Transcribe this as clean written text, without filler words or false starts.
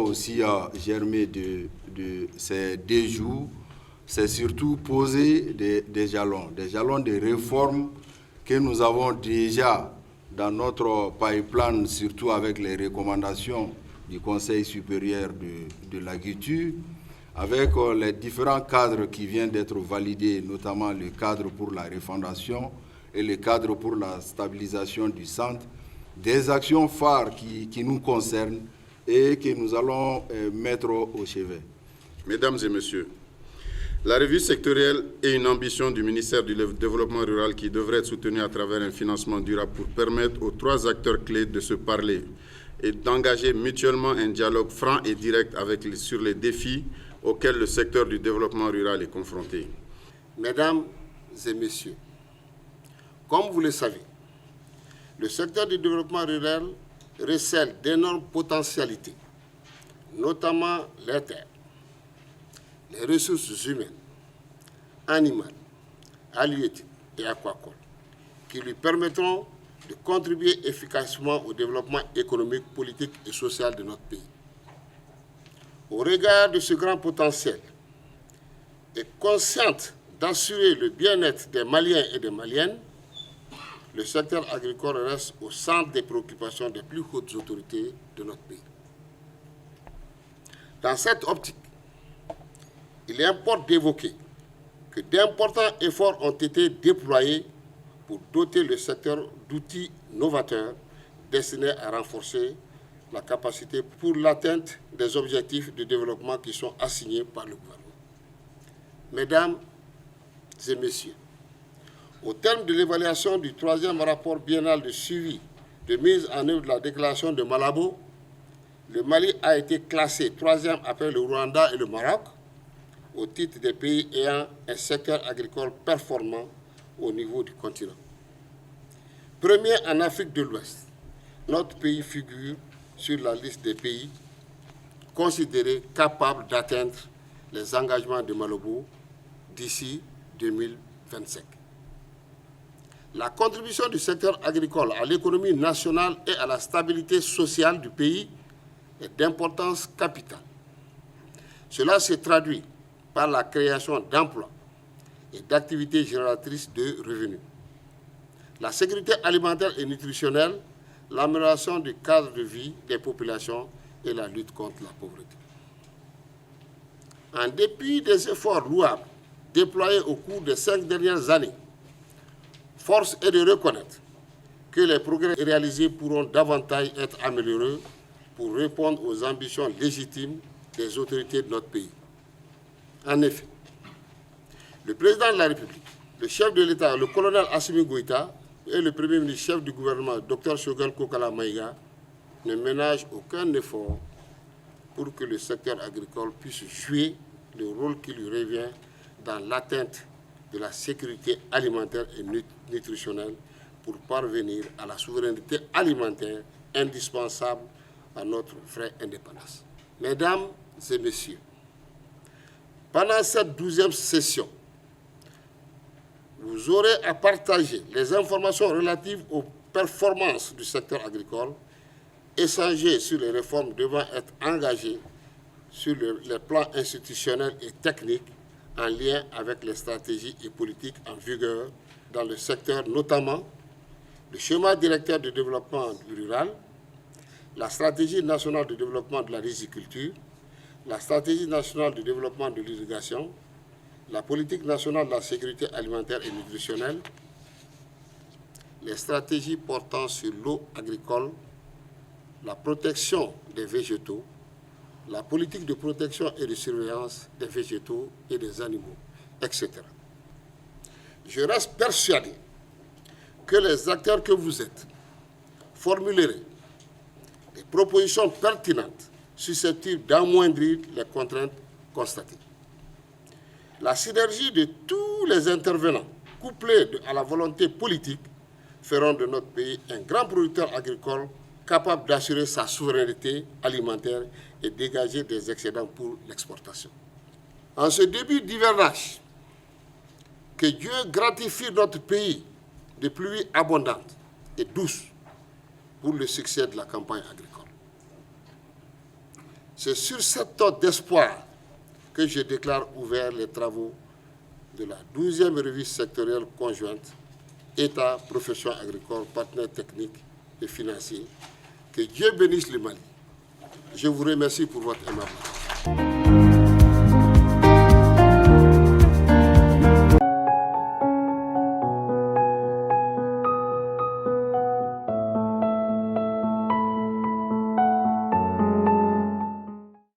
aussi germé de ces 2 jours, c'est surtout poser des jalons de réformes que nous avons déjà dans notre pipeline, surtout avec les recommandations du Conseil supérieur de l'agriculture, avec les différents cadres qui viennent d'être validés, notamment le cadre pour la refondation et le cadre pour la stabilisation du centre, des actions phares qui nous concernent et que nous allons mettre au chevet. Mesdames et messieurs, la revue sectorielle est une ambition du ministère du Développement rural qui devrait être soutenue à travers un financement durable pour permettre aux 3 acteurs clés de se parler et d'engager mutuellement un dialogue franc et direct sur les défis auxquels le secteur du développement rural est confronté. Mesdames et messieurs, comme vous le savez, le secteur du développement rural recèle d'énormes potentialités, notamment les terres, les ressources humaines, animales, halieutiques et aquacoles, qui lui permettront de contribuer efficacement au développement économique, politique et social de notre pays. Au regard de ce grand potentiel, et consciente d'assurer le bien-être des Maliens et des Maliennes, le secteur agricole reste au centre des préoccupations des plus hautes autorités de notre pays. Dans cette optique, il importe d'évoquer que d'importants efforts ont été déployés pour doter le secteur d'outils novateurs destinés à renforcer la capacité pour l'atteinte des objectifs de développement qui sont assignés par le gouvernement. Mesdames et messieurs, au terme de l'évaluation du 3e rapport biennal de suivi de mise en œuvre de la déclaration de Malabo, le Mali a été classé 3e après le Rwanda et le Maroc au titre des pays ayant un secteur agricole performant au niveau du continent. Premier en Afrique de l'Ouest, notre pays figure sur la liste des pays considérés capables d'atteindre les engagements de Malabo d'ici 2025. La contribution du secteur agricole à l'économie nationale et à la stabilité sociale du pays est d'importance capitale. Cela se traduit par la création d'emplois et d'activités génératrices de revenus. La sécurité alimentaire et nutritionnelle, l'amélioration du cadre de vie des populations et la lutte contre la pauvreté. En dépit des efforts louables déployés au cours des 5 dernières années, force est de reconnaître que les progrès réalisés pourront davantage être améliorés pour répondre aux ambitions légitimes des autorités de notre pays. En effet, le président de la République, le chef de l'État, le colonel Assimi Goïta, et le premier ministre chef du gouvernement, Dr Choguel Kokala Maïga, ne ménagent aucun effort pour que le secteur agricole puisse jouer le rôle qui lui revient dans l'atteinte de la sécurité alimentaire et nutritionnelle pour parvenir à la souveraineté alimentaire indispensable à notre vraie indépendance. Mesdames et messieurs, pendant cette 12e session, vous aurez à partager les informations relatives aux performances du secteur agricole, échanger sur les réformes devant être engagées sur les plans institutionnels et techniques en lien avec les stratégies et politiques en vigueur dans le secteur, notamment le schéma directeur de développement rural, la stratégie nationale de développement de la riziculture, la stratégie nationale de développement de l'irrigation, la politique nationale de la sécurité alimentaire et nutritionnelle, les stratégies portant sur l'eau agricole, la protection des végétaux, la politique de protection et de surveillance des végétaux et des animaux, etc. Je reste persuadé que les acteurs que vous êtes formuleraient des propositions pertinentes susceptibles d'amoindrir les contraintes constatées. La synergie de tous les intervenants, couplée à la volonté politique, feront de notre pays un grand producteur agricole capable d'assurer sa souveraineté alimentaire et dégager des excédents pour l'exportation. En ce début d'hivernage, que Dieu gratifie notre pays de pluies abondantes et douces pour le succès de la campagne agricole. C'est sur cette note d'espoir que je déclare ouvert les travaux de la 12e revue sectorielle conjointe État, profession agricole, partenaires techniques et financiers. Que Dieu bénisse le Mali. Je vous remercie pour votre aimable.